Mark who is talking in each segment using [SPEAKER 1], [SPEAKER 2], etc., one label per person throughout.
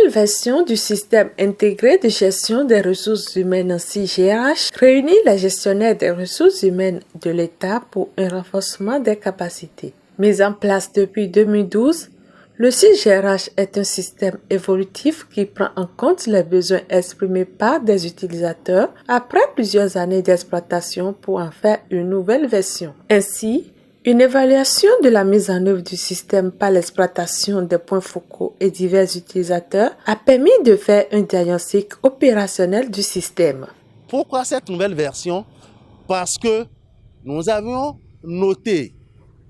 [SPEAKER 1] nouvelle version du système intégré de gestion des ressources humaines CIGRH réunit les gestionnaires des ressources humaines de l'État pour un renforcement des capacités. Mis en place depuis 2012, le CIGRH est un système évolutif qui prend en compte les besoins exprimés par des utilisateurs après plusieurs années d'exploitation pour en faire une nouvelle version. Ainsi, une évaluation de la mise en œuvre du système par l'exploitation des points focaux et divers utilisateurs a permis de faire un diagnostic opérationnel du système.
[SPEAKER 2] Pourquoi cette nouvelle version? Parce que nous avions noté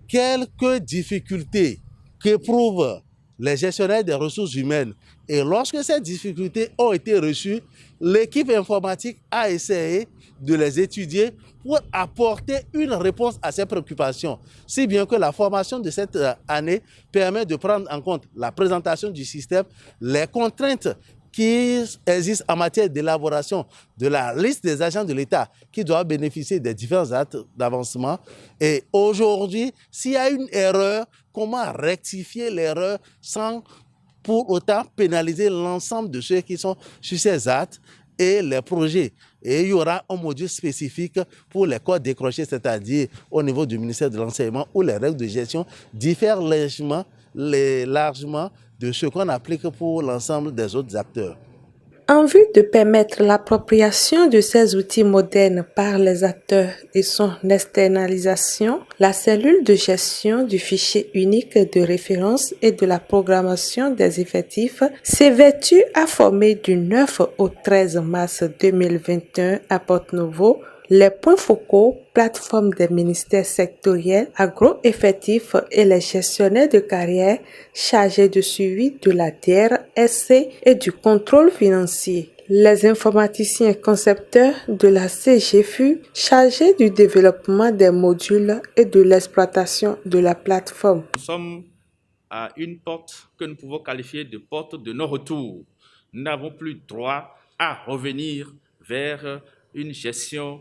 [SPEAKER 2] quelques difficultés qu'éprouvent les gestionnaires des ressources humaines. Et lorsque ces difficultés ont été reçues, l'équipe informatique a essayé de les étudier pour apporter une réponse à ces préoccupations. Si bien que la formation de cette année permet de prendre en compte la présentation du système, les contraintes qui existent en matière d'élaboration de la liste des agents de l'État qui doivent bénéficier des différents actes d'avancement. Et aujourd'hui, s'il y a une erreur, comment rectifier l'erreur sans pour autant pénaliser l'ensemble de ceux qui sont sur ces actes et les projets. Et il y aura un module spécifique pour les codes décrochés, c'est-à-dire au niveau du ministère de l'Enseignement, où les règles de gestion diffèrent largement de ce qu'on applique pour l'ensemble des autres acteurs.
[SPEAKER 1] En vue de permettre l'appropriation de ces outils modernes par les acteurs et son externalisation, la cellule de gestion du fichier unique de référence et de la programmation des effectifs s'évertue à former du 9 au 13 mars 2021 à Porto-Novo les points focaux, plateformes des ministères sectoriels, agro-effectifs et les gestionnaires de carrière chargés de suivi de la DRSC et du contrôle financier. Les informaticiens concepteurs de la CGFU chargés du développement des modules et de l'exploitation de la plateforme.
[SPEAKER 3] Nous sommes à une porte que nous pouvons qualifier de porte de non-retour. Nous n'avons plus droit à revenir vers une gestion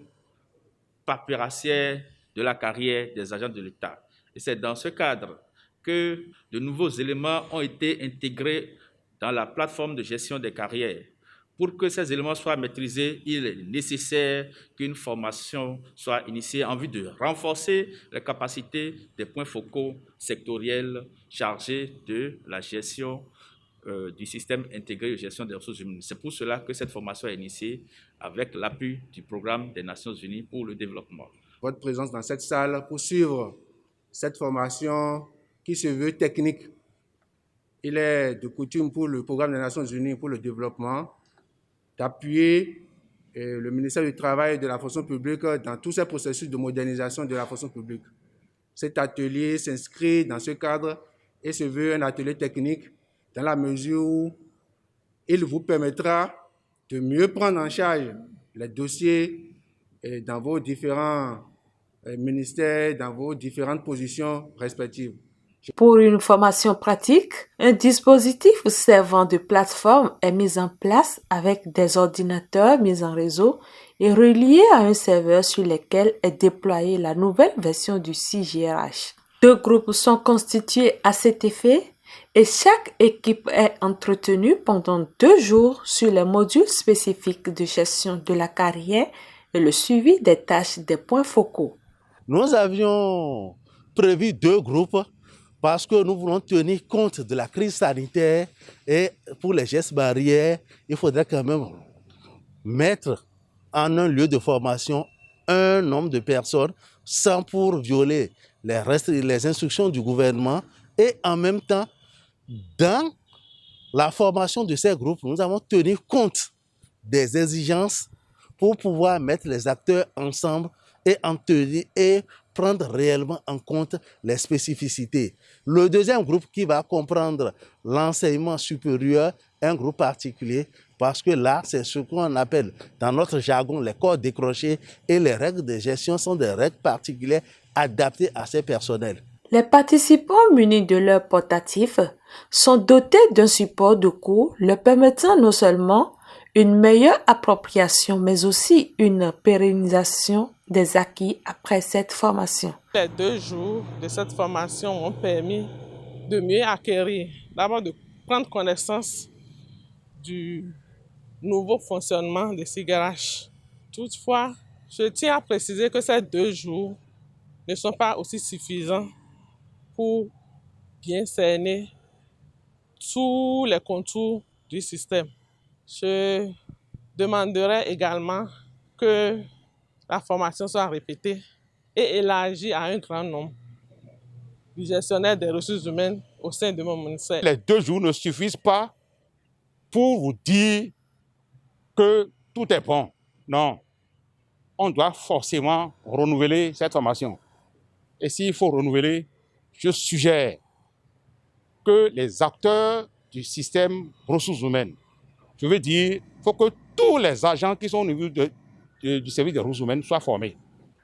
[SPEAKER 3] paperassière de la carrière des agents de l'État. Et c'est dans ce cadre que de nouveaux éléments ont été intégrés dans la plateforme de gestion des carrières. Pour que ces éléments soient maîtrisés, il est nécessaire qu'une formation soit initiée en vue de renforcer les capacités des points focaux sectoriels chargés de la gestion du système intégré de gestion des ressources humaines. C'est pour cela que cette formation est initiée avec l'appui du programme des Nations Unies pour le développement.
[SPEAKER 4] Votre présence dans cette salle pour suivre cette formation qui se veut technique. Il est de coutume pour le programme des Nations Unies pour le développement d'appuyer le ministère du Travail et de la fonction publique dans tous ces processus de modernisation de la fonction publique. Cet atelier s'inscrit dans ce cadre et se veut un atelier technique dans la mesure où il vous permettra de mieux prendre en charge les dossiers dans vos différents ministères, dans vos différentes positions respectives.
[SPEAKER 1] Pour une formation pratique, un dispositif servant de plateforme est mis en place avec des ordinateurs mis en réseau et reliés à un serveur sur lequel est déployée la nouvelle version du CIGRH. 2 groupes sont constitués à cet effet et chaque équipe est entretenue pendant 2 jours sur les modules spécifiques de gestion de la carrière et le suivi des tâches des points focaux.
[SPEAKER 2] Nous avions prévu 2 groupes parce que nous voulons tenir compte de la crise sanitaire et pour les gestes barrières, il faudrait quand même mettre en un lieu de formation un nombre de personnes sans pour violer les instructions du gouvernement et en même temps, dans la formation de ces groupes, nous avons tenu compte des exigences pour pouvoir mettre les acteurs ensemble et prendre réellement en compte les spécificités. Le deuxième groupe qui va comprendre l'enseignement supérieur, un groupe particulier, parce que là, c'est ce qu'on appelle dans notre jargon les codes décrochés et les règles de gestion sont des règles particulières adaptées à ces personnels.
[SPEAKER 1] Les participants munis de leur portatif sont dotés d'un support de cours leur permettant non seulement une meilleure appropriation, mais aussi une pérennisation des acquis après cette formation.
[SPEAKER 5] Les 2 jours de cette formation ont permis de mieux acquérir, d'abord de prendre connaissance du nouveau fonctionnement des CIGRH. Toutefois, je tiens à préciser que ces 2 jours ne sont pas aussi suffisants pour bien cerner tous les contours du système. Je demanderai également que la formation soit répétée et élargie à un grand nombre du gestionnaire des ressources humaines au sein de mon ministère.
[SPEAKER 6] Les 2 jours ne suffisent pas pour vous dire que tout est bon. Non, on doit forcément renouveler cette formation. Et s'il faut renouveler, je suggère que les acteurs du système ressources humaines, je veux dire, il faut que tous les agents qui sont au niveau du service des ressources humaines soient formés.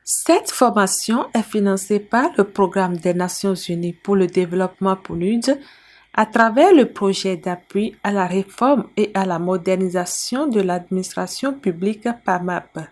[SPEAKER 1] Cette formation est financée par le Programme des Nations Unies pour le développement PNUD à travers le projet d'appui à la réforme et à la modernisation de l'administration publique PAMAP.